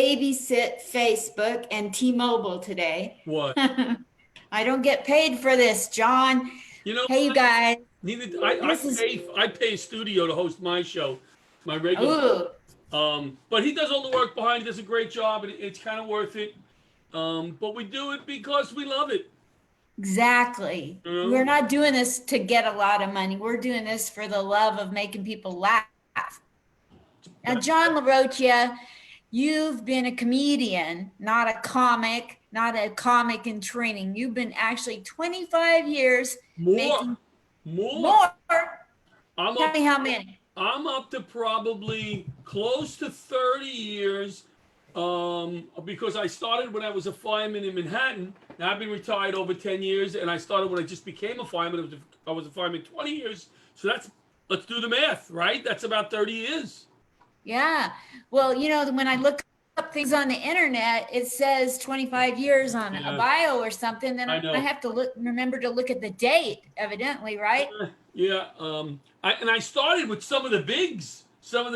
babysit Facebook and T-Mobile today. What? I don't get paid for this, John. You know Hey, you what? guys, Neither this is, I pay a studio to host my show, my regular. oh, But he does all the work behind. He does a great job, and it's kind of worth it. But we do it because we love it. exactly. You We're know? not doing this to get a lot of money. We're doing this for the love of making people laugh. Now, John Larocchia, you've been a comedian, not a comic in training. You've been actually 25 years More, making more. more. I'm Tell up. me how many. I'm up to probably close to 30 years. Because I started when I was a fireman in Manhattan. Now I've been retired over 10 years, and I started when I just became a fireman. I was a fireman 20 years. So let's do the math, right? That's about 30 years. Yeah. Well, when I look up things on the internet, it says 25 years on a Yeah, bio or something. Then I I know. have to remember to look at the date, evidently, right? Yeah. I started with some of the bigs at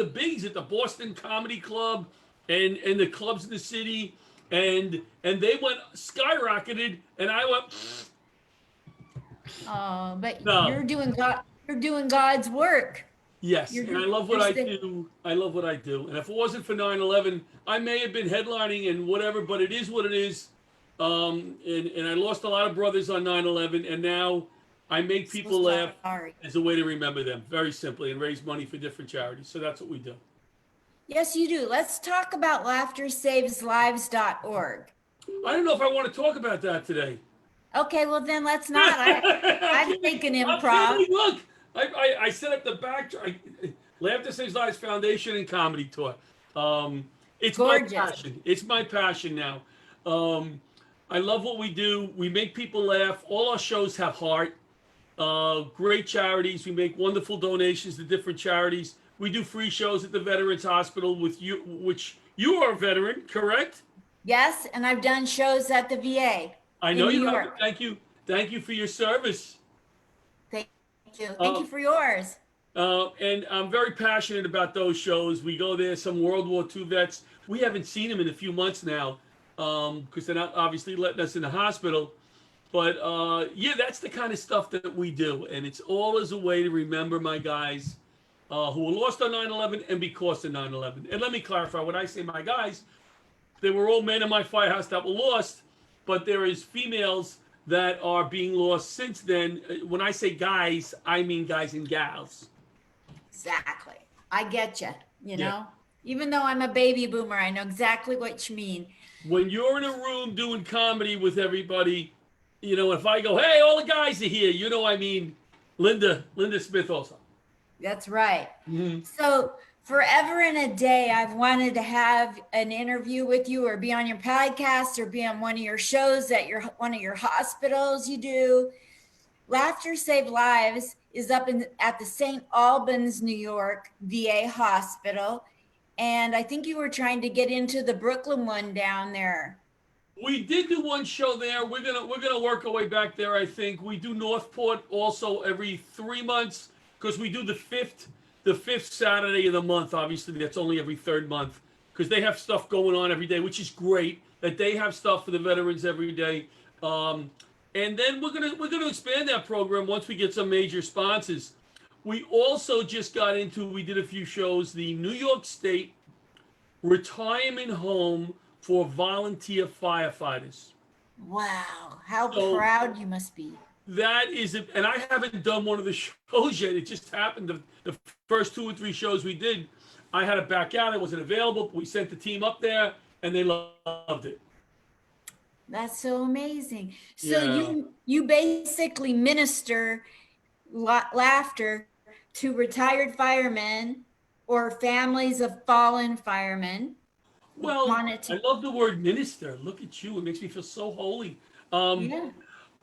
the Boston Comedy Club and the clubs in the city, and they went skyrocketed, and I went But no. you're doing God's work. Yes, You're and I doing, love you're what I still, do. I love what I do. And if it wasn't for 9/11, I may have been headlining and whatever, but it is what it is. And I lost a lot of brothers on 9/11, and now I make so people laugh sorry. as a way to remember them, very simply, and raise money for different charities. So that's what we do. Yes, you do. Let's talk about laughtersaveslives.org. I don't know if I want to talk about that today. Okay, well then let's not. I'm Okay, thinking I'm telling improv. you, look, I set up the back. Laughter Saves Lives Foundation and Comedy Tour. It's my Gorgeous. passion. It's my passion now. I love what we do. We make people laugh. All our shows have heart. Great charities. We make wonderful donations to different charities. We do free shows at the Veterans Hospital with you, which you are a veteran, correct? Yes, and I've done shows at the VA I in know New you have. York. Thank you. Thank you for your service. Thank you. Thank Uh, you for yours. and I'm very passionate about those shows. We go there, some World War II vets. We haven't seen them in a few months now because they're not obviously letting us in the hospital. But yeah, that's the kind of stuff that we do. And it's all as a way to remember my guys who were lost on 9/11 and because of 9/11. And let me clarify, when I say my guys, they were all men in my firehouse that were lost, but there is females that are being lost since then. When I say guys, I mean guys and gals. Exactly. I get you, Yeah. Even though I'm a baby boomer, I know exactly what you mean. When you're in a room doing comedy with everybody, if I go, hey, all the guys are here, I mean Linda Smith also. That's right. Mhm. So, forever and a day, I've wanted to have an interview with you or be on your podcast or be on one of your shows at one of your hospitals you do. Laughter Save Lives is up at the St. Albans, New York VA hospital. And I think you were trying to get into the Brooklyn one down there. We did do one show there. We're gonna work our way back there. I think we do Northport also every 3 months because we do the fifth Saturday of the month. Obviously, that's only every third month because they have stuff going on every day, which is great that they have stuff for the veterans every day. And then we're gonna expand that program once we get some major sponsors. We also just got into. We did a few shows. The New York State retirement home for volunteer firefighters. Wow, how So proud you must be. that is it. And I haven't done one of the shows yet. It just happened. The first 2 or 3 shows we did, I had to back out. It wasn't available. We sent the team up there, and they loved it. That's so amazing. So Yeah. you basically minister laughter to retired firemen or families of fallen firemen. Well, Wanted I to, love the word minister. Look at you. It makes me feel so holy. Um, yeah,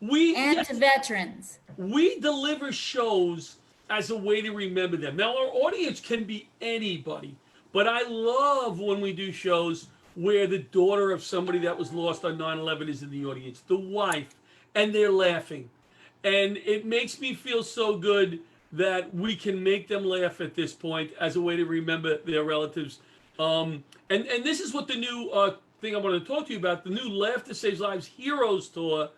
we and to yes, veterans. we deliver shows as a way to remember them. Now, our audience can be anybody, but I love when we do shows where the daughter of somebody that was lost on 9/11 is in the audience, the wife, and they're laughing. And it makes me feel so good that we can make them laugh at this point as a way to remember their relatives. And this is what the new thing I want to talk to you about, the new Laughter Saves Lives Heroes Tour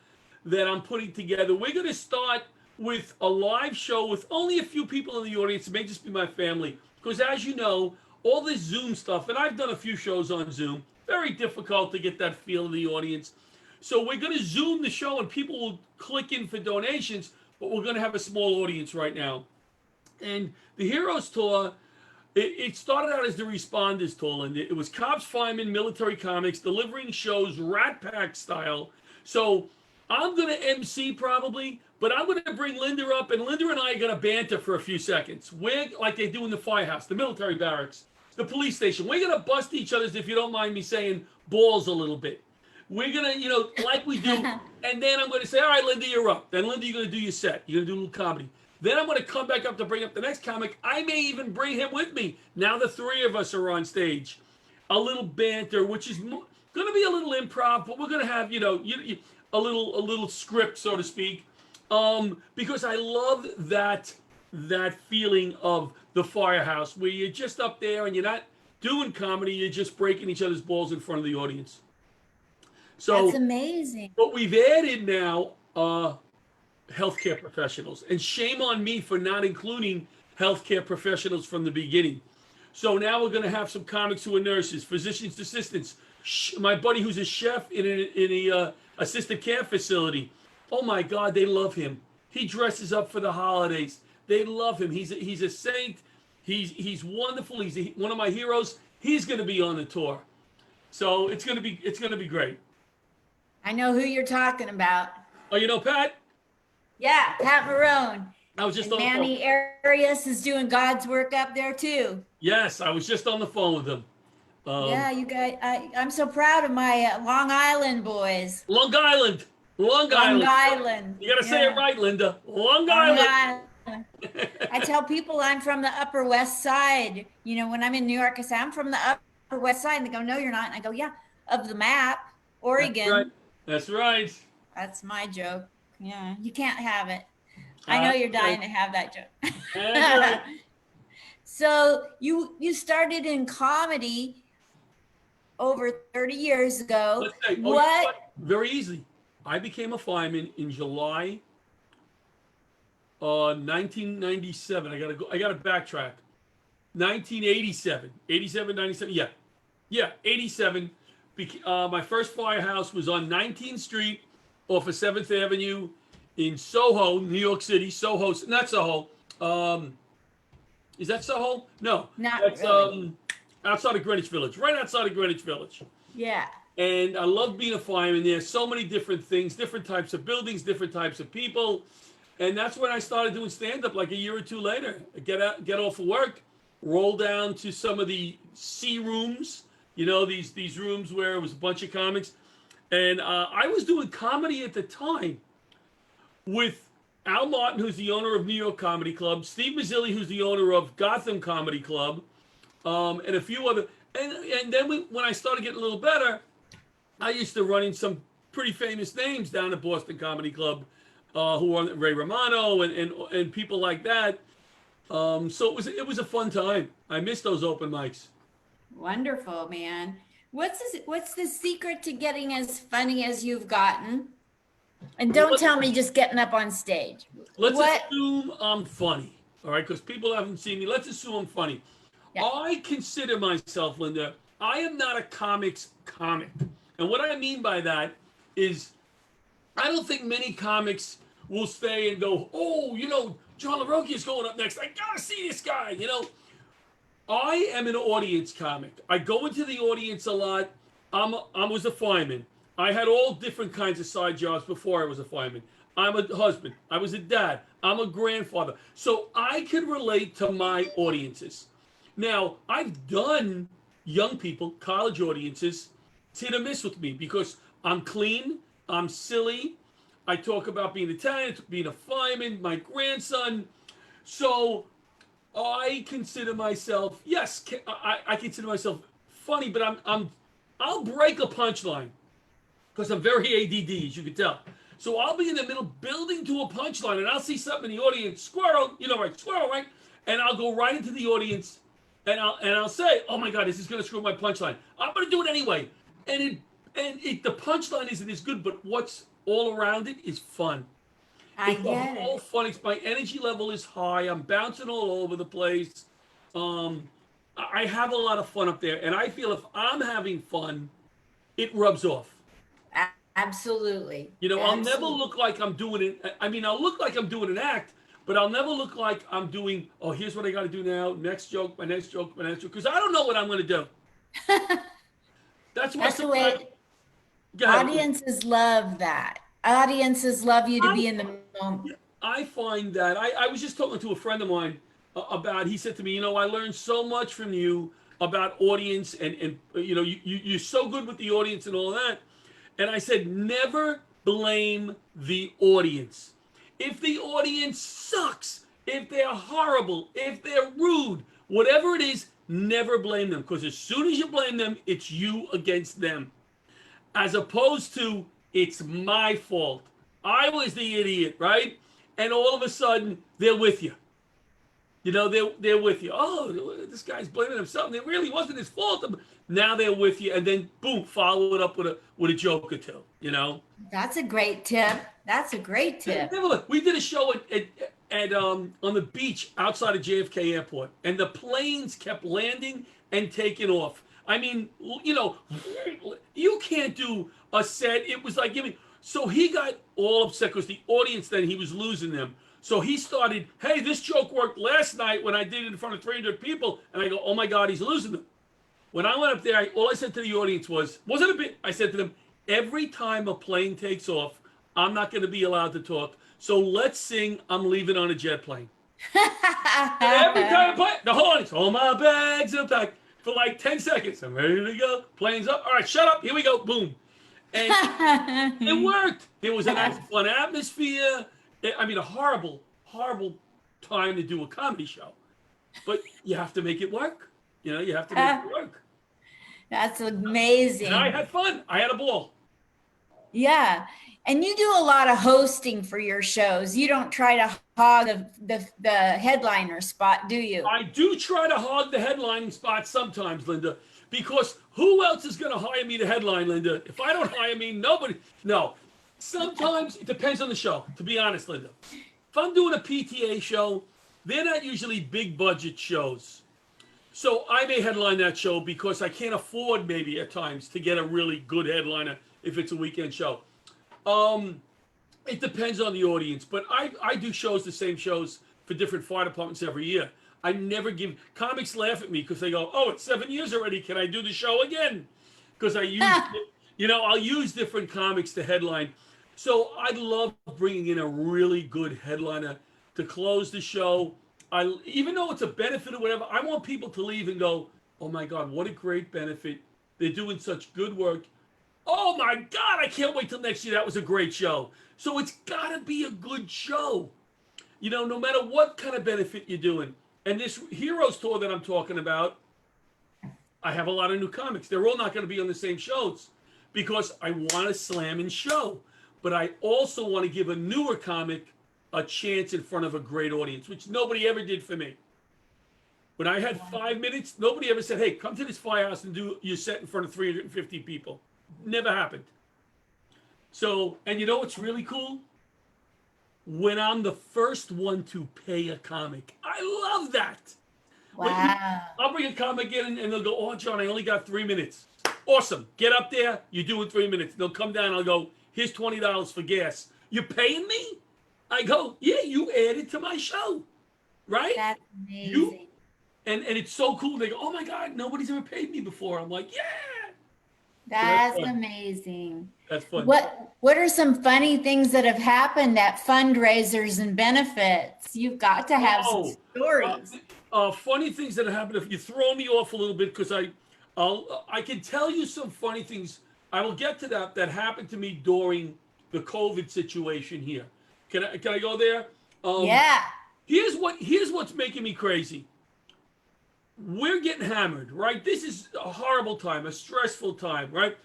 that I'm putting together. We're going to start with a live show with only a few people in the audience. It may just be my family. Because as you know, all this Zoom stuff, and I've done a few shows on Zoom, very difficult to get that feel of the audience. So we're going to Zoom the show and people will click in for donations, but we're going to have a small audience right now. And the Heroes Tour, it started out as the Responders Tour, and it was cops, firemen, military comics, delivering shows Rat Pack style. So I'm going to MC probably, but I'm going to bring Linda up, and Linda and I are going to banter for a few seconds. We're like they do in the firehouse, the military barracks, the police station. We're going to bust each other's, if you don't mind me saying, balls a little bit. We're going to, like we do, and then I'm going to say, all right, Linda, you're up. Then, Linda, you're going to do your set. You're going to do a little comedy. Then I'm going to come back up to bring up the next comic. I may even bring him with me. Now the three of us are on stage. A little banter, which is going to be a little improv, but we're going to have, a little script, so to speak, because I love that feeling of the firehouse where you're just up there and you're not doing comedy, you're just breaking each other's balls in front of the audience. So that's amazing. What we've added now, healthcare professionals, and shame on me for not including healthcare professionals from the beginning. So now we're going to have some comics who are nurses, physicians assistants, my buddy who's a chef in a assisted care facility. Oh my God, they love him. He dresses up for the holidays. They love him. He's a saint. He's wonderful. He's one of my heroes. He's going to be on the tour. So it's going to be great. I know who you're talking about. Oh, you know Pat? Yeah, Pat Marone. I was just and on Manny the phone. Arias is doing God's work up there too. Yes, I was just on the phone with him. Yeah, you guys, I'm so proud of my Long Island boys. Long Island. Long Island. You got to say it right, Linda. Long Island. I tell people I'm from the Upper West Side. When I'm in New York, I say, I'm from the Upper West Side. And they go, no, you're not. And I go, yeah, of the map, Oregon. That's right. That's my joke. Yeah, you can't have it. I know you're dying to have that joke. Right. So you started in comedy over 30 years ago. Let's say, very easy. I became a fireman in July 1997. I got to backtrack. 1987. 87, 97. Yeah, 87. My first firehouse was on 19th Street off of 7th Avenue in Soho, New York City. Soho, not Soho. Is that Soho? No. That's really. Outside of Greenwich Village. Right outside of Greenwich Village. Yeah. And I love being a fireman there. So many different things, different types of buildings, different types of people. And that's when I started doing stand-up like a year or two later. Get off of work, roll down to some of the C rooms, these rooms where it was a bunch of comics. And I was doing comedy at the time with Al Martin, who's the owner of New York Comedy Club, Steve Mazzilli, who's the owner of Gotham Comedy Club, and a few other. And then when I started getting a little better, I used to run in some pretty famous names down at Boston Comedy Club, who were Ray Romano and people like that. So it was a fun time. I miss those open mics. Wonderful, man. What's the secret to getting as funny as you've gotten? And don't tell me just getting up on stage. Let's assume I'm funny, all right? Because people haven't seen me. Let's assume I'm funny. Yeah. I consider myself, Linda, I am not a comics comic. And what I mean by that is I don't think many comics will stay and go, oh, John Larocchia is going up next. I got to see this guy, I am an audience comic. I go into the audience a lot. I was a fireman. I had all different kinds of side jobs before I was a fireman. I'm a husband. I was a dad. I'm a grandfather. So I can relate to my audiences. Now, I've done young people, college audiences, hit or miss with me because I'm clean, I'm silly, I talk about being Italian, being a fireman, my grandson. So I consider myself, yes, I consider myself funny, but I'll break a punchline because I'm very ADD, as you can tell. So I'll be in the middle building to a punchline and I'll see something in the audience, squirrel, right? And I'll go right into the audience and I'll say, oh my God, this is gonna screw my punchline. I'm gonna do it anyway. The punchline isn't as good, but what's all around it is fun. I It's the get whole it. fun. It's my energy level is high. I'm bouncing all over the place. Um, I have a lot of fun up there, and I feel if I'm having fun, it rubs off. Absolutely. You know, I'll never Absolutely. look like I'm doing it. I mean, I'll look like I'm doing an act, but I'll never look like I'm doing, oh, here's what I got to do now. Next joke, my next joke, my next joke. Because I don't know what I'm going to do. That's why That's the sometimes, way go ahead. audiences love that. Audiences love you to I, be in the moment. I find that, I was just talking to a friend of mine about, he said to me, you know, I learned so much from you about audience and you know, you're so good with the audience and all that. And I said, never blame the audience. If the audience sucks, if they're horrible, if they're rude, whatever it is, never blame them. Because as soon as you blame them, it's you against them. As opposed to, it's my fault. I was the idiot, right? And all of a sudden, they're with you. You know, they're with you. Oh, this guy's blaming himself. It really wasn't his fault. Now they're with you, and then boom, follow it up with a joke or two. You know. That's a great tip. That's a great tip. We did a show at on the beach outside of JFK Airport, and the planes kept landing and taking off. I mean, you know, you can't do a set. It was like giving. So he got all upset because the audience then he was losing them. So he started, hey, this joke worked last night when I did it in front of 300 people, and I go, oh my God, he's losing them. When I went up there, all I said to the audience wasn't a bit. I said to them, every time a plane takes off, I'm not going to be allowed to talk. So let's sing I'm Leaving on a Jet Plane. Every time I play, the whole audience, all my bags are packed for like 10 seconds. I'm ready to go. Plane's up. All right, shut up. Here we go. Boom. And it worked. There was a nice fun atmosphere. I mean, a horrible, horrible time to do a comedy show. But you have to make it work. You know, you have to make it work. That's amazing. And I had fun. I had a ball. Yeah. And you do a lot of hosting for your shows. You don't try to hog the headliner spot, do you? I do try to hog the headlining spot sometimes, Linda, because who else is going to hire me to headline, Linda? If I don't hire me, nobody. No. Sometimes it depends on the show, to be honest, Linda. If I'm doing a PTA show, they're not usually big budget shows. So I may headline that show because I can't afford maybe at times to get a really good headliner if it's a weekend show. It depends on the audience, but I do shows, the same shows for different fire departments every year. I never give, comics laugh at me because they go, oh, it's 7 years already. Can I do the show again? Because I use, you know, I'll use different comics to headline. So I love bringing in a really good headliner to close the show. Even though it's a benefit or whatever, I want people to leave and go, oh my God, what a great benefit. They're doing such good work. Oh my God, I can't wait till next year. That was a great show. So it's got to be a good show. You know, no matter what kind of benefit you're doing. And this Heroes Tour that I'm talking about, I have a lot of new comics. They're all not going to be on the same shows because I want to slam and show. But I also want to give a newer comic a chance in front of a great audience, which nobody ever did for me. When I had 5 minutes, nobody ever said, hey, come to this firehouse and do your set in front of 350 people. Never happened. So, and you know what's really cool? When I'm the first one to pay a comic. I love that. Wow. I'll bring a comic in and they'll go, oh, John, I only got 3 minutes. Awesome. Get up there. You do it 3 minutes. They'll come down. I'll go, here's $20 for gas. You're paying me? I go, yeah, you added to my show. Right? That's amazing. And it's so cool. They go, oh my God, nobody's ever paid me before. I'm like, yeah. That's amazing. That's fun. What are some funny things that have happened at fundraisers and benefits? You've got to have some stories. Funny things that have happened. If you throw me off a little bit, because I can tell you some funny things. I will get to that happened to me during the COVID situation here. Can I go there? Yeah. Here's what's making me crazy. We're getting hammered, right? This is a horrible time, a stressful time, right?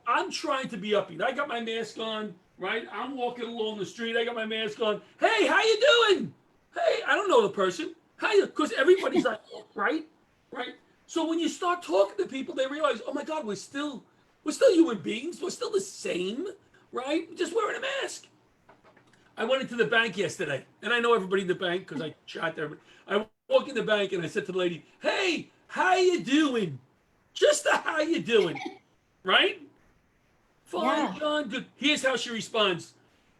I'm trying to be upbeat. I got my mask on, right? I'm walking along the street. I got my mask on. Hey, how you doing? Hey, I don't know the person. How you? Because everybody's like, right, right. So when you start talking to people, they realize, oh my God, we're still human beings. We're still the same, right? Just wearing a mask. I went into the bank yesterday, and I know everybody in the bank because I chat there. I walk in the bank and I said to the lady, "Hey, how you doing? Just how you doing, right? Fine, Yeah. John. Good." Here's how she responds.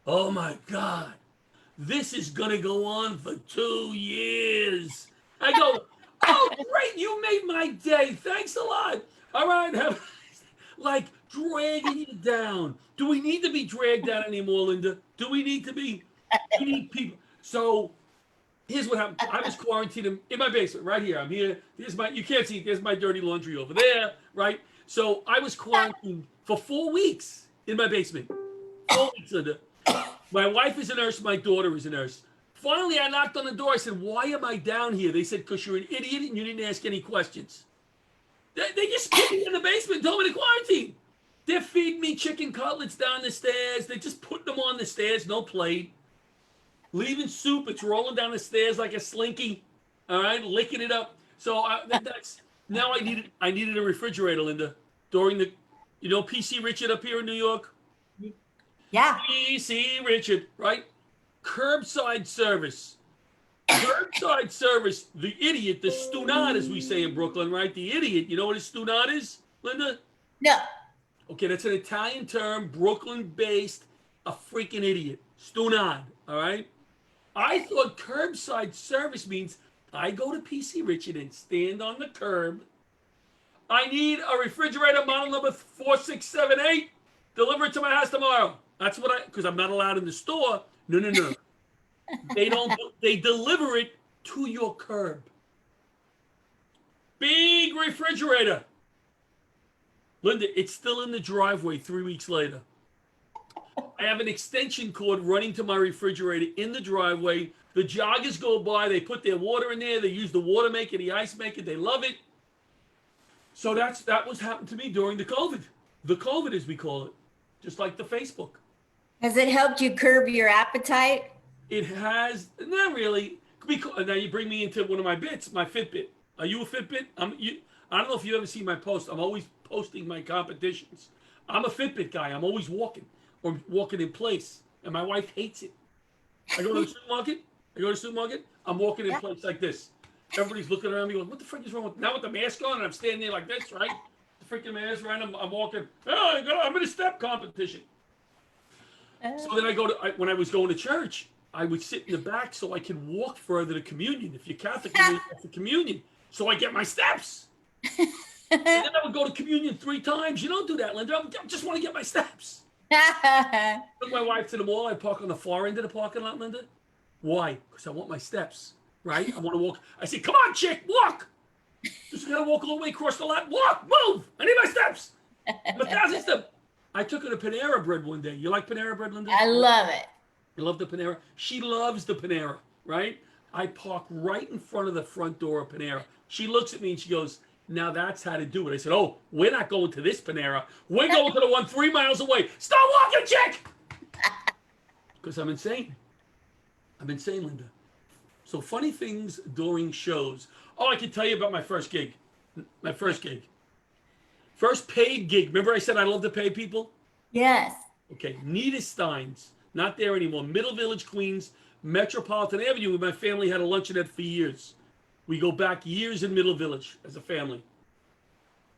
Oh my God, this is gonna go on for 2 years. I go, oh great, you made my day. Thanks a lot. All right, have like dragging you down. Do we need to be dragged down anymore, Linda? Do we need to be? We need people. So here's what happened. I was quarantined in my basement right here. I'm here. Here's my. You can't see. There's my dirty laundry over there. Right. So I was quarantined for 4 weeks in my basement. 4 weeks, Linda. My wife is a nurse. My daughter is a nurse. Finally, I knocked on the door. I said, "Why am I down here?" They said, "Because you're an idiot and you didn't ask any questions." They just put me in the basement, told me to quarantine. They're feeding me chicken cutlets down the stairs. They're just putting them on the stairs, no plate. Leaving soup, it's rolling down the stairs like a slinky. All right, licking it up. So that's now I needed a refrigerator, Linda. During the, PC Richard up here in New York. Yeah. PC Richard, right? Curbside service. Curbside service. The idiot, the stunad, as we say in Brooklyn, right? The idiot. You know what a stunad is, Linda? No. Okay, that's an Italian term, Brooklyn-based, a freaking idiot. Stunad, all right? I thought curbside service means I go to PC Richard and stand on the curb. I need a refrigerator model number 4678. Deliver it to my house tomorrow. That's what because I'm not allowed in the store. No, no, no. They don't, they deliver it to your curb. Big refrigerator. Linda, it's still in the driveway 3 weeks later. I have an extension cord running to my refrigerator in the driveway. The joggers go by, they put their water in there, they use the water maker, the ice maker, they love it. So that was happened to me during the COVID. The COVID, as we call it, just like the Facebook. Has it helped you curb your appetite? It has, not really. Because, now you bring me into one of my bits, my Fitbit. Are you a Fitbit? I don't know if you ever see my post. I'm always posting my competitions. I'm a Fitbit guy. I'm always walking or walking in place. And my wife hates it. I go to the supermarket. I'm walking in place like this. Everybody's looking around me going, what the frick is wrong with now with the mask on? And I'm standing there like this, right? The freaking mask, right? I'm walking. Oh, I'm in a step competition. So then when I was going to church, I would sit in the back so I could walk further to communion. If you're Catholic, you need to communion. So I get my steps. And then I would go to communion 3 times. You don't do that, Linda. I just want to get my steps. Took my wife to the mall. I park on the far end of the parking lot, Linda. Why? Because I want my steps, right? I want to walk. I say, come on, chick, walk. Just got to walk all the way across the lot. Walk, move. I need my steps. I'm 1,000 steps. I took her to Panera Bread one day. You like Panera Bread, Linda? I love it. You love the Panera? She loves the Panera, right? I park right in front of the front door of Panera. She looks at me and she goes, now that's how to do it. I said, oh, we're not going to this Panera. We're going to the one 3 miles away. Stop walking, chick! Because I'm insane. I'm insane, Linda. So funny things during shows. Oh, I can tell you about my first gig. My first gig. First paid gig. Remember I said I love to pay people? Yes. Okay, Nita Stein's. Not there anymore. Middle Village, Queens, Metropolitan Avenue, where my family had a luncheonette for years. We go back years in Middle Village as a family.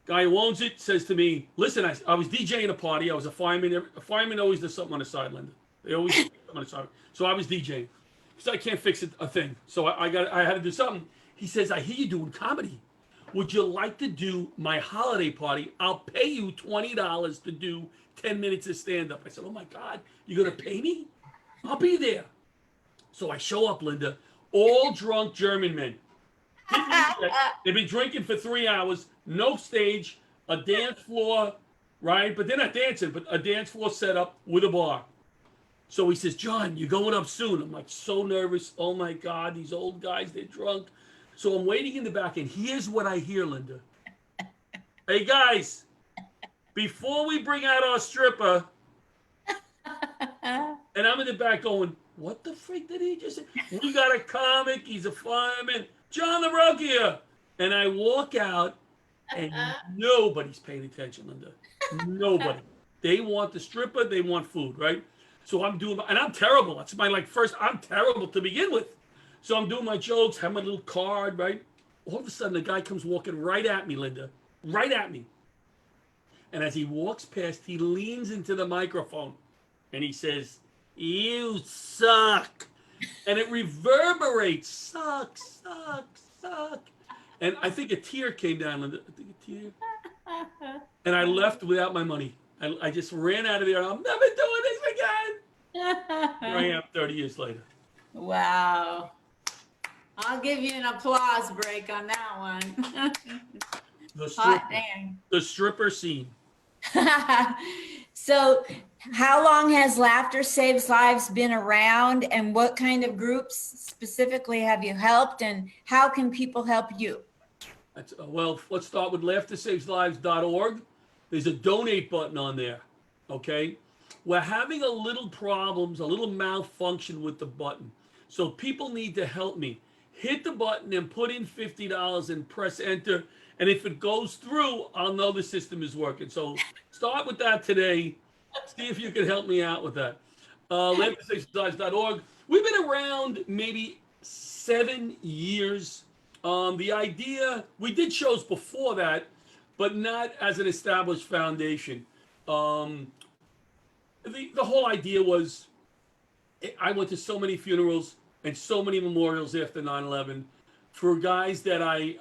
Guy who owns it says to me, listen, I was DJing a party. I was a fireman. A fireman always does something on the side, Linda. They always do something on the side. So I was DJing. Because I can't fix a thing. So I had to do something. He says, I hear you doing comedy. Would you like to do my holiday party? I'll pay you $20 to do 10 minutes of stand-up. I said, oh my God, you're going to pay me? I'll be there. So I show up, Linda, all drunk German men. They've been drinking for 3 hours, no stage, a dance floor, right? But they're not dancing, but a dance floor set up with a bar. So he says, John, you're going up soon. I'm like so nervous. Oh my God, these old guys, they're drunk. So I'm waiting in the back, and here's what I hear, Linda. Hey guys, before we bring out our stripper, and I'm in the back going, what the freak did he just say? We got a comic. He's a fireman. John Larocchia. And I walk out, and nobody's paying attention, Linda. Nobody. They want the stripper. They want food, right? So I'm doing, and I'm terrible. That's my first. I'm terrible to begin with. So I'm doing my jokes, have my little card, right? All of a sudden, the guy comes walking right at me, Linda, right at me. And as he walks past, he leans into the microphone, and he says, "You suck," and it reverberates, "Suck, suck, suck." And I think a tear came down, Linda. I think a tear. And I left without my money. I just ran out of there. I'm never doing this again. Here I am 30 years later. Wow. I'll give you an applause break on that one. Hot dang. The stripper scene. So, how long has Laughter Saves Lives been around, and what kind of groups specifically have you helped, and how can people help you? Well, let's start with laughtersaveslives.org. There's a donate button on there, okay? We're having a little problems, a little malfunction with the button. So people need to help me. Hit the button and put in $50 and press enter. And if it goes through, I'll know the system is working. So start with that today. See if you can help me out with that. laughtersaveslives.org. We've been around maybe 7 years. The idea, we did shows before that, but not as an established foundation. The whole idea was, I went to so many funerals and so many memorials after 9/11 for guys that I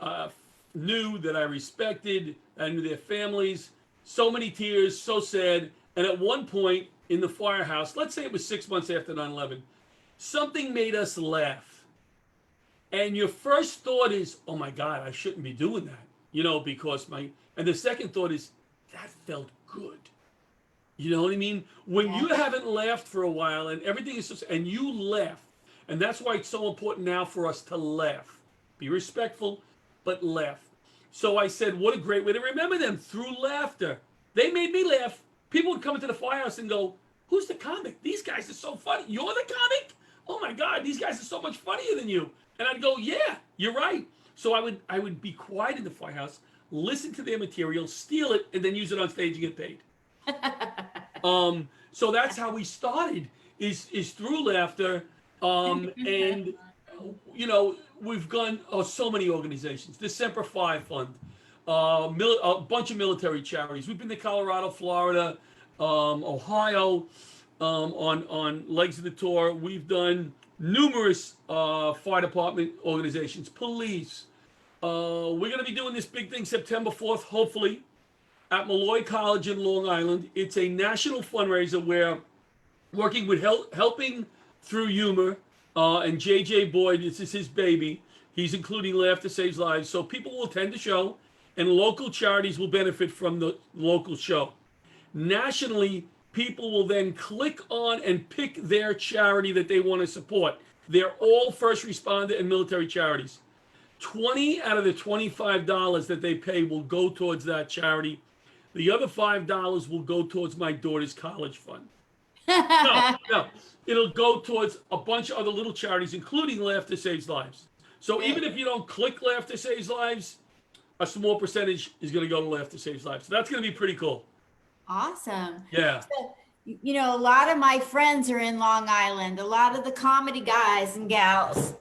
knew, that I respected, I knew their families. So many tears, so sad. And at one point in the firehouse, let's say it was 6 months after 9/11, something made us laugh. And your first thought is, oh my God, I shouldn't be doing that. Because and the second thought is, that felt good. You know what I mean? When you haven't laughed for a while and everything is just, and you laugh, and that's why it's so important now for us to laugh. Be respectful, but laugh. So I said, what a great way to remember them, through laughter. They made me laugh. People would come into the firehouse and go, who's the comic? These guys are so funny. You're the comic? Oh my God, these guys are so much funnier than you. And I'd go, yeah, you're right. So I would be quiet in the firehouse, listen to their material, steal it, and then use it on stage and get paid. So that's how we started, is through laughter. And we've gone so many organizations. The Semper Fi Fund, a bunch of military charities. We've been to Colorado, Florida, Ohio, on legs of the tour. We've done numerous fire department organizations, police. We're going to be doing this big thing September 4th, hopefully, at Malloy College in Long Island. It's a national fundraiser where working with Helping Through Humor, and JJ Boyd, this is his baby. He's including Laughter Saves Lives. So people will attend the show, and local charities will benefit from the local show. Nationally, people will then click on and pick their charity that they want to support. They're all first responder and military charities. 20 out of the $25 that they pay will go towards that charity. The other $5 will go towards my daughter's college fund. No. It'll go towards a bunch of other little charities, including Laughter Saves Lives. So even if you don't click Laughter Saves Lives, a small percentage is going to go to Laughter Saves Lives. So that's going to be pretty cool. Awesome. Yeah. So, a lot of my friends are in Long Island, a lot of the comedy guys and gals,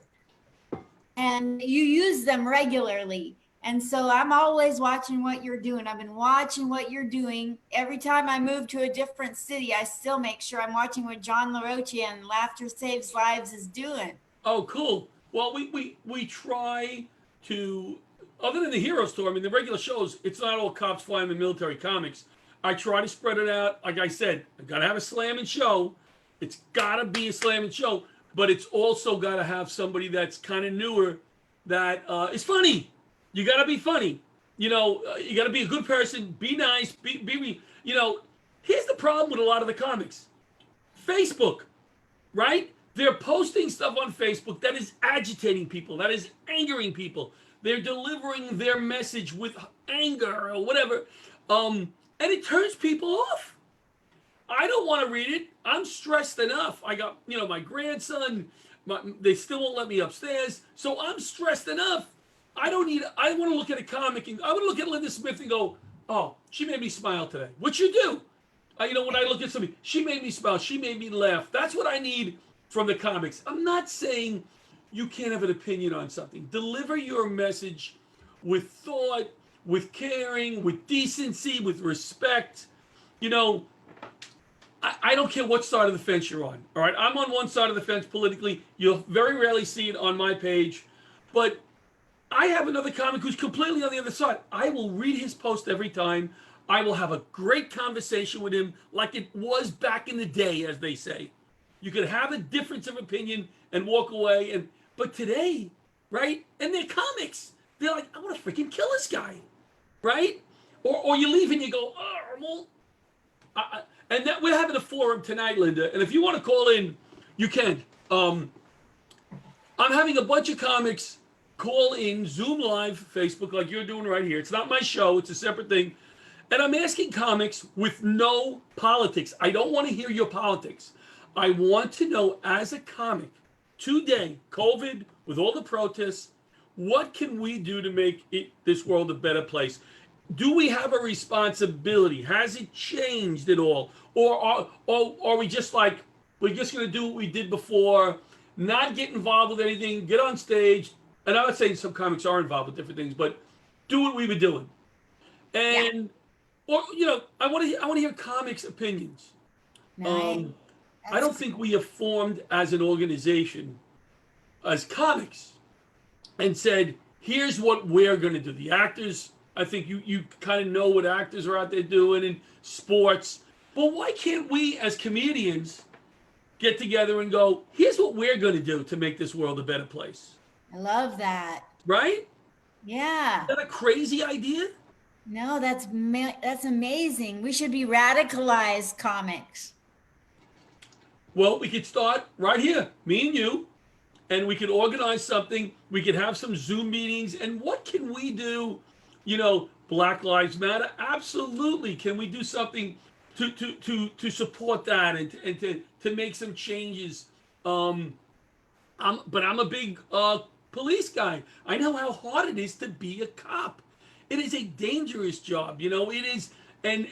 and you use them regularly. And so I'm always watching what you're doing. I've been watching what you're doing. Every time I move to a different city, I still make sure I'm watching what John Larocchia and Laughter Saves Lives is doing. Oh, cool. Well, we try to, other than the Heroes Tour, the regular shows, it's not all cops, firemen, military comics. I try to spread it out. Like I said, I got to have a slamming show. It's got to be a slamming show, but it's also got to have somebody that's kind of newer that is funny. You got to be funny. You got to be a good person, be nice, be here's the problem with a lot of the comics. Facebook, right? They're posting stuff on Facebook that is agitating people, that is angering people. They're delivering their message with anger or whatever. And it turns people off. I don't want to read it. I'm stressed enough. I got, my grandson. They still won't let me upstairs. So I'm stressed enough. I want to look at a comic and I want to look at Linda Smith and go, oh, she made me smile today. What you do? When I look at somebody, she made me smile. She made me laugh. That's what I need from the comics. I'm not saying you can't have an opinion on something. Deliver your message with thought, with caring, with decency, with respect. I don't care what side of the fence you're on. All right, I'm on one side of the fence politically. You'll very rarely see it on my page, but I have another comic who's completely on the other side. I will read his post every time. I will have a great conversation with him like it was back in the day, as they say. You could have a difference of opinion and walk away. But today, right? And they're comics. They're like, I want to freaking kill this guy, right? Or you leave and you go, oh, well, and that we're having a forum tonight, Linda. And if you want to call in, you can. I'm having a bunch of comics call in, Zoom Live, Facebook, like you're doing right here. It's not my show. It's a separate thing. And I'm asking comics with no politics. I don't want to hear your politics. I want to know, as a comic, today, COVID, with all the protests, what can we do to make this world a better place? Do we have a responsibility? Has it changed at all? Or are we just like, we're just going to do what we did before, not get involved with anything, get on stage? And I'm not saying some comics are involved with different things, but do what we were doing. And, or, I want to hear comics' opinions. Nice. I don't think we have formed as an organization, as comics, and said, here's what we're going to do. The actors, I think you kind of know what actors are out there doing in sports. But why can't we, as comedians, get together and go, here's what we're going to do to make this world a better place? I love that. Right? Yeah. Is that a crazy idea? No, that's amazing. We should be radicalized comics. Well, we could start right here, me and you, and we could organize something. We could have some Zoom meetings. And what can we do? Black Lives Matter. Absolutely. Can we do something to support that and to make some changes? But I'm a big police guy. I know how hard it is to be a cop. It is a dangerous job. It is. And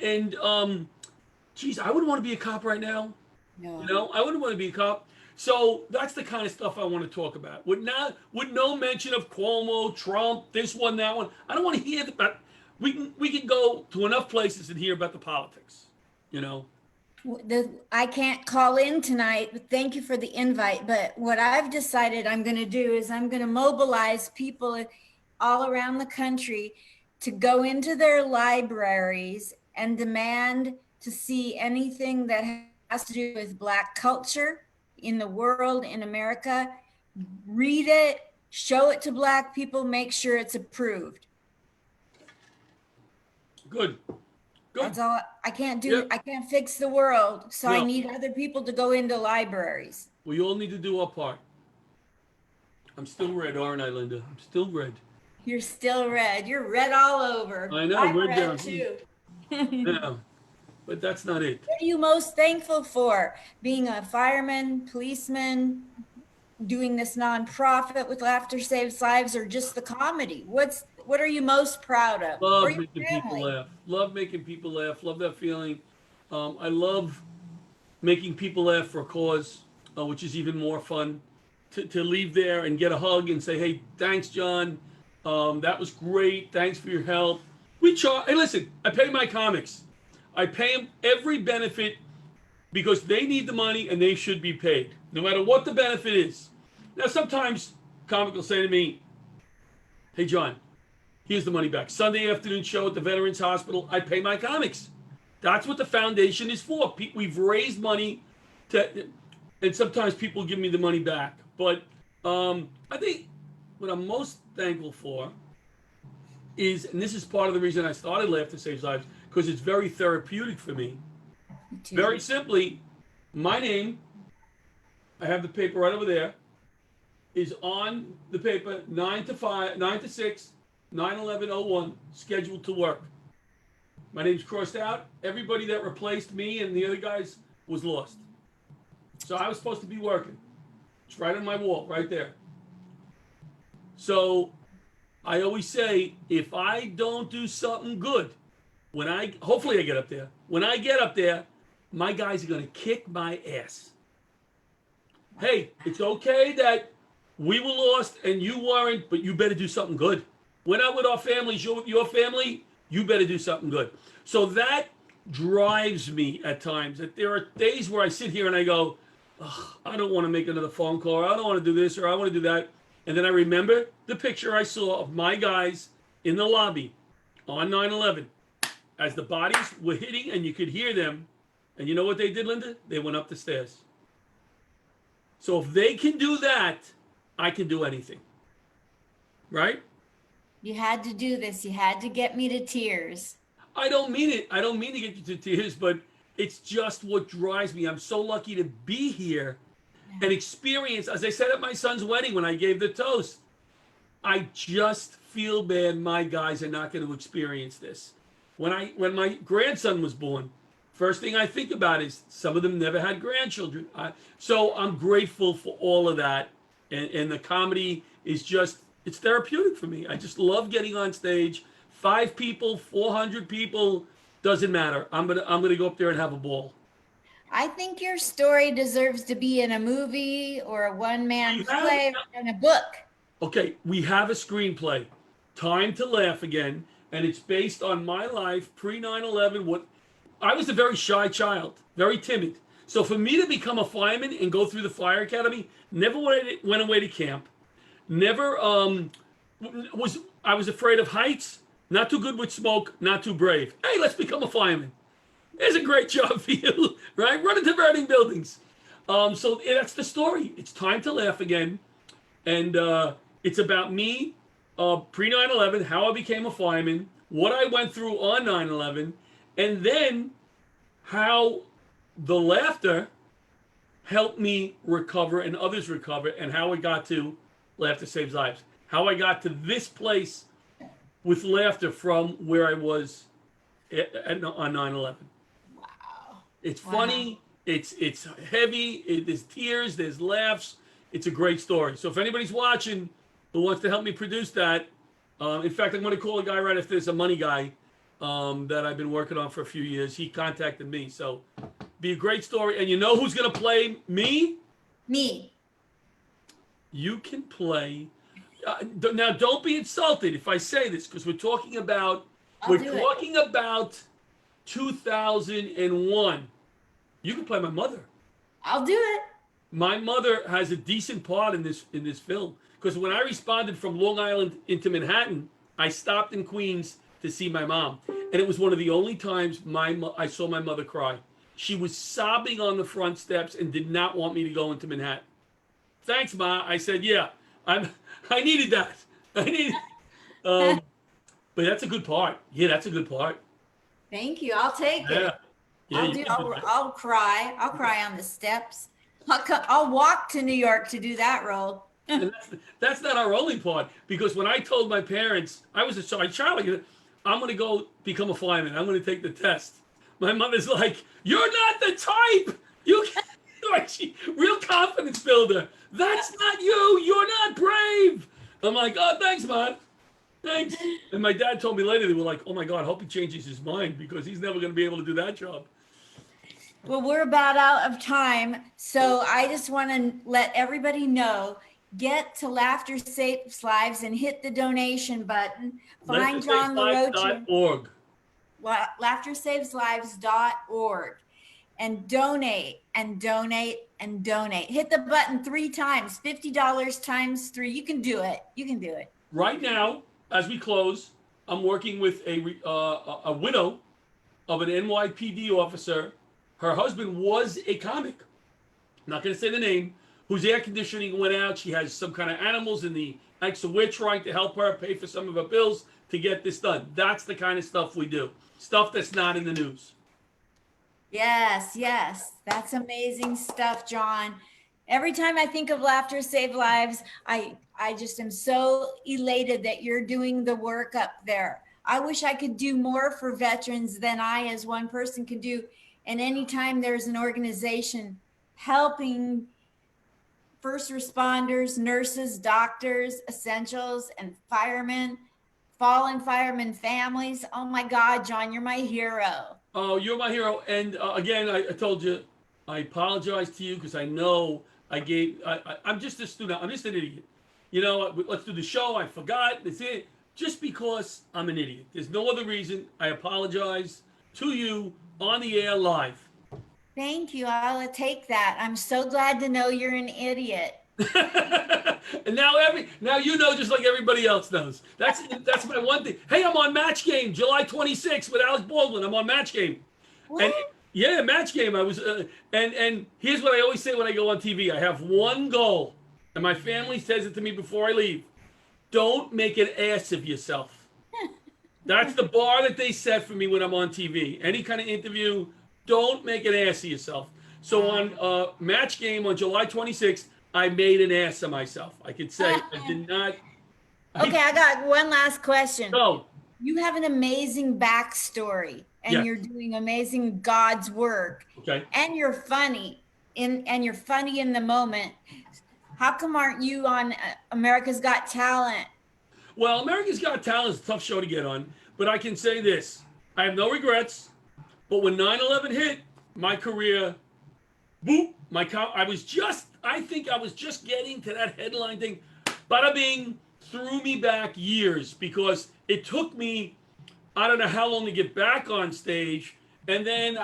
geez, I wouldn't want to be a cop right now. No. I wouldn't want to be a cop. So that's the kind of stuff I want to talk about. With no mention of Cuomo, Trump, this one, that one. I don't want to hear about. We can go to enough places and hear about the politics. I can't call in tonight, but thank you for the invite. But what I've decided I'm going to do is I'm going to mobilize people all around the country to go into their libraries and demand to see anything that has to do with Black culture in the world, in America. Read it, show it to Black people, make sure it's approved. Good. That's all I can't do. Yep. I can't fix the world. So no. I need other people to go into libraries. We all need to do our part. I'm still red, aren't I, Linda? I'm still red. You're still red. You're red all over. I know. I'm red red down too. Yeah. But that's not it. What are you most thankful for? Being a fireman, policeman, doing this nonprofit with Laughter Saves Lives, or just the comedy? What are you most proud of? Love making people laugh. Love making people laugh. Love that feeling. I love making people laugh for a cause, which is even more fun. To leave there and get a hug and say, hey, thanks, John. That was great. Thanks for your help. Hey, listen, I pay my comics. I pay them every benefit because they need the money and they should be paid, no matter what the benefit is. Now, sometimes comics will say to me, hey, John, here's the money back. Sunday afternoon show at the Veterans Hospital. I pay my comics. That's what the foundation is for. We've raised money and sometimes people give me the money back. But I think what I'm most thankful for is, and this is part of the reason I started Laughter Saves Lives, because it's very therapeutic for me. Very simply, my name, I have the paper right over there, is on the paper 9 to 6, 9/11/01, scheduled to work. My name's crossed out. Everybody that replaced me and the other guys was lost. So I was supposed to be working. It's right on my wall, right there. So I always say, if I don't do something good, hopefully I get up there. When I get up there, my guys are gonna kick my ass. Hey, it's okay that we were lost and you weren't, but you better do something good. We're not with our families, you're with your family, you better do something good. So that drives me at times. That there are days where I sit here and I go, I don't want to make another phone call, or I don't want to do this, or I want to do that. And then I remember the picture I saw of my guys in the lobby on 9/11 as the bodies were hitting and you could hear them. And you know what they did, Linda? They went up the stairs. So if they can do that, I can do anything. Right? You had to do this. You had to get me to tears. I don't mean it. I don't mean to get you to tears, but it's just what drives me. I'm so lucky to be here and experience, as I said at my son's wedding when I gave the toast, I just feel bad my guys are not going to experience this. When my grandson was born, first thing I think about is some of them never had grandchildren. So I'm grateful for all of that. And the comedy is just, it's therapeutic for me. I just love getting on stage. 5 people, 400 people, doesn't matter. I'm gonna go up there and have a ball. I think your story deserves to be in a movie or a one-man play or in a book. Okay, we have a screenplay, Time to Laugh Again, and it's based on my life pre 9/11. I was a very shy child, very timid. So for me to become a fireman and go through the fire academy, never went away to camp, never I was afraid of heights, not too good with smoke, not too brave. Hey, let's become a fireman. There's a great job for you, right? Run into burning buildings. So that's the story. It's Time to Laugh Again, and it's about me pre 9/11, how I became a fireman, what I went through on 9/11, and then how the laughter helped me recover and others recover, and how I got to Laughter Saves Lives. How I got to this place with laughter from where I was on 9/11. Wow. It's funny. It's heavy. There's tears. There's laughs. It's a great story. So if anybody's watching who wants to help me produce that, in fact, I'm going to call a guy right after this, a money guy that I've been working on for a few years. He contacted me. So be a great story. And you know who's going to play me? Me. You can play. Now, don't be insulted if I say this, because we're talking about 2001. You can play my mother. I'll do it. My mother has a decent part in this film, because when I responded from Long Island into Manhattan, I stopped in Queens to see my mom, and it was one of the only times I saw my mother cry. She was sobbing on the front steps and did not want me to go into Manhattan. Thanks, Ma. I said, yeah, I needed that. But that's a good part. Yeah, that's a good part. Thank you. I'll take it. I'll cry. I'll cry on the steps. I'll walk to New York to do that role. And that's not our only part, because when I told my parents I was a shy child, I'm going to go become a fireman. I'm going to take the test. My mother's like, "You're not the type. You can't." Like, real confidence builder. That's not you. You're not brave. I'm like, oh, thanks, man. Thanks. And my dad told me later, they were like, oh my God, I hope he changes his mind, because he's never going to be able to do that job. Well, we're about out of time. So I just want to let everybody know, get to Laughter Saves Lives and hit the donation button. Find John LaRocchia.org. LaughterSavesLives.org. And donate and donate and donate. Hit the button 3 times, $50 times 3. You can do it. You can do it. Right now, as we close, I'm working with a widow of an NYPD officer. Her husband was a comic. I'm not going to say the name. Whose air conditioning went out. She has some kind of animals in the. So we're trying to help her pay for some of her bills to get this done. That's the kind of stuff we do. Stuff that's not in the news. Yes, that's amazing stuff, John. Every time I think of Laughter Save Lives, I just am so elated that you're doing the work up there. I wish I could do more for veterans than I, as one person, can do. And anytime there's an organization helping first responders, nurses, doctors, essentials, and firemen, fallen firemen families, oh my God, John, you're my hero. Oh, you're my hero. And again, I told you, I apologize to you because I know I'm just a student. I'm just an idiot. You know, let's do the show. I forgot. That's it. Just because I'm an idiot. There's no other reason. I apologize to you on the air live. Thank you. I'll take that. I'm so glad to know you're an idiot. And now you know just like everybody else knows. That's my one thing. Hey, I'm on Match Game July 26th with Alex Baldwin. I'm on Match Game. What? And yeah, Match Game. I was and here's what I always say when I go on TV. I have one goal, and my family says it to me before I leave. Don't make an ass of yourself. That's the bar that they set for me when I'm on TV. Any kind of interview, don't make an ass of yourself. So on Match Game on July 26th, I made an ass of myself. I could say I did not. Okay, I got one last question. No. You have an amazing backstory, and Yes. you're doing amazing God's work. Okay. And you're funny, and you're funny in the moment. How come aren't you on America's Got Talent? Well, America's Got Talent is a tough show to get on, but I can say this. I have no regrets, but when 9/11 hit, my career, boop, I think I was just getting to that headline thing. Bada bing, threw me back years because it took me, I don't know how long to get back on stage. And then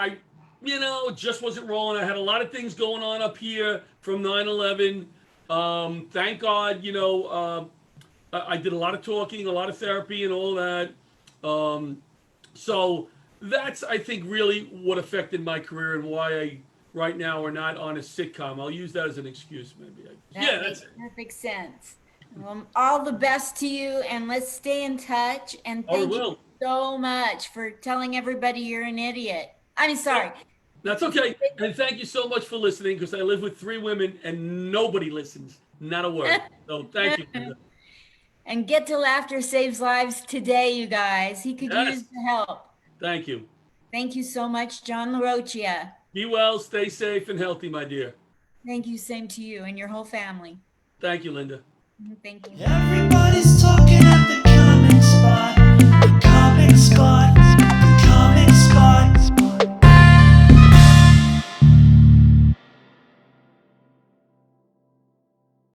it just wasn't rolling. I had a lot of things going on up here from 9/11. Thank God, I did a lot of talking, a lot of therapy and all that. So that's, I think, really what affected my career and why I right now are not on a sitcom. I'll use that as an excuse, maybe. That makes perfect sense. Well, all the best to you, and let's stay in touch. And thank you so much for telling everybody you're an idiot. I'm sorry. That's okay. And thank you so much for listening, because I live with 3 women and nobody listens. Not a word. So thank you. And get to Laughter Saves Lives today, you guys. He could use the help. Thank you. Thank you so much, John Larocchia. Be well, stay safe and healthy, my dear. Thank you. Same to you and your whole family. Thank you, Linda. Thank you. Everybody's talking.